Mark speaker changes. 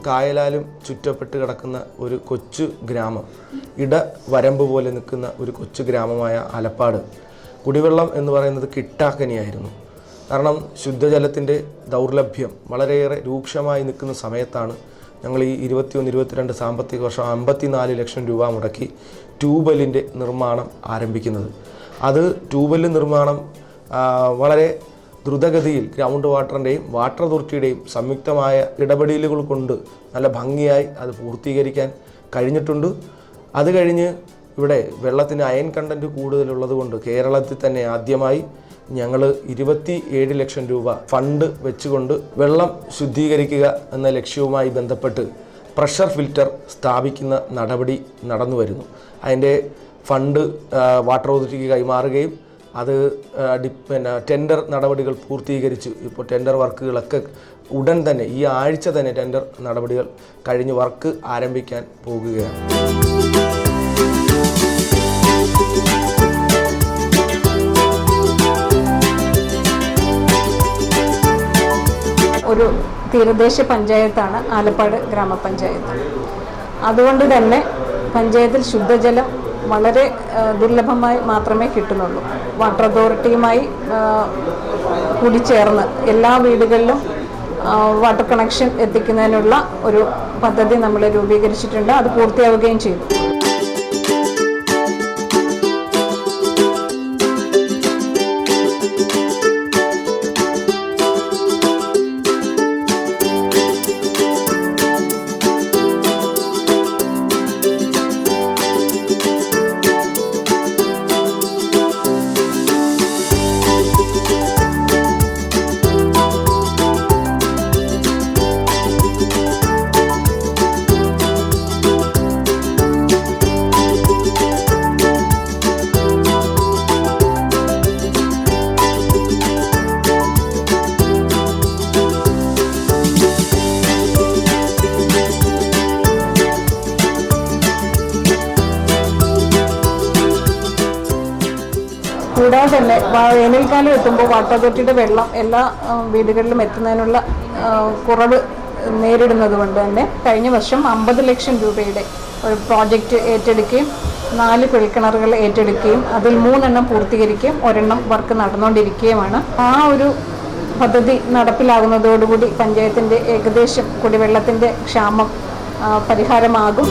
Speaker 1: കായലാലും ചുറ്റപ്പെട്ട് കിടക്കുന്ന ഒരു കൊച്ചു ഗ്രാമം, ഇടവരമ്പ് പോലെ നിൽക്കുന്ന ഒരു കൊച്ചു ഗ്രാമമായ ആലപ്പാട് കുടിവെള്ളം എന്ന് പറയുന്നത് കിട്ടാക്കനിയായിരുന്നു. കാരണം ശുദ്ധജലത്തിൻ്റെ ദൗർലഭ്യം വളരെയേറെ രൂക്ഷമായി നിൽക്കുന്ന സമയത്താണ് ഞങ്ങൾ ഈ 21-22 സാമ്പത്തിക വർഷം 54 ലക്ഷം രൂപ മുടക്കി ട്യൂബെല്ലിൻ്റെ നിർമ്മാണം ആരംഭിക്കുന്നത്. അത് ട്യൂബെല്ല് നിർമ്മാണം വളരെ ദ്രുതഗതിയിൽ ഗ്രൗണ്ട് വാട്ടറിൻ്റെയും വാട്ടർ അതോറിറ്റിയുടെയും സംയുക്തമായ ഇടപെടലുകൾ കൊണ്ട് നല്ല ഭംഗിയായി അത് പൂർത്തീകരിക്കാൻ കഴിഞ്ഞിട്ടുണ്ട്. അത് കഴിഞ്ഞ് ഇവിടെ വെള്ളത്തിന് അയൺ കണ്ടൻറ്റ് കൂടുതലുള്ളത് കൊണ്ട് കേരളത്തിൽ തന്നെ ആദ്യമായി ഞങ്ങൾ 27 ലക്ഷം രൂപ ഫണ്ട് വെച്ചുകൊണ്ട് വെള്ളം ശുദ്ധീകരിക്കുക എന്ന ലക്ഷ്യവുമായി ബന്ധപ്പെട്ട് പ്രഷർ ഫിൽറ്റർ സ്ഥാപിക്കുന്ന നടപടി നടന്നു വരുന്നു. അതിൻ്റെ ഫണ്ട് വാട്ടർ അതോറിറ്റിക്ക് കൈമാറുകയും അത് ടെൻഡർ നടപടികൾ പൂർത്തീകരിച്ചു. ഇപ്പോൾ ടെൻഡർ വർക്കുകളൊക്കെ ഉടൻ തന്നെ ഈ ആഴ്ച തന്നെ ടെൻഡർ നടപടികൾ കഴിഞ്ഞ് വർക്ക് ആരംഭിക്കാൻ പോകുകയാണ്.
Speaker 2: ഒരു തീരദേശ പഞ്ചായത്താണ് ആലപ്പാട് ഗ്രാമപഞ്ചായത്ത്. അതുകൊണ്ട് തന്നെ പഞ്ചായത്തിൽ ശുദ്ധജലം വളരെ ദുർലഭമായി മാത്രമേ കിട്ടുന്നുള്ളൂ. വാട്ടർ അതോറിറ്റിയുമായി കൂടിച്ചേർന്ന് എല്ലാ വീടുകളിലും വാട്ടർ കണക്ഷൻ എത്തിക്കുന്നതിനുള്ള ഒരു പദ്ധതി നമ്മൾ രൂപീകരിച്ചിട്ടുണ്ട്. അത് പൂർത്തിയാവുകയും ചെയ്തു. കൂടാതെ തന്നെ വേനൽക്കാലം എത്തുമ്പോൾ വാട്ടർ അതോറിറ്റിയുടെ വെള്ളം എല്ലാ വീടുകളിലും എത്തുന്നതിനുള്ള കുറവ് നേരിടുന്നത് കൊണ്ട് തന്നെ കഴിഞ്ഞ വർഷം 50 ലക്ഷം രൂപയുടെ ഒരു പ്രോജക്റ്റ് ഏറ്റെടുക്കുകയും 4 കുഴൽക്കിണറുകൾ ഏറ്റെടുക്കുകയും അതിൽ 3 എണ്ണം പൂർത്തീകരിക്കുകയും 1 എണ്ണം വർക്ക് നടന്നുകൊണ്ടിരിക്കുകയുമാണ്. ആ ഒരു പദ്ധതി നടപ്പിലാകുന്നതോടുകൂടി പഞ്ചായത്തിൻ്റെ ഏകദേശം കുടിവെള്ളത്തിൻ്റെ ക്ഷാമം പരിഹാരമാകും.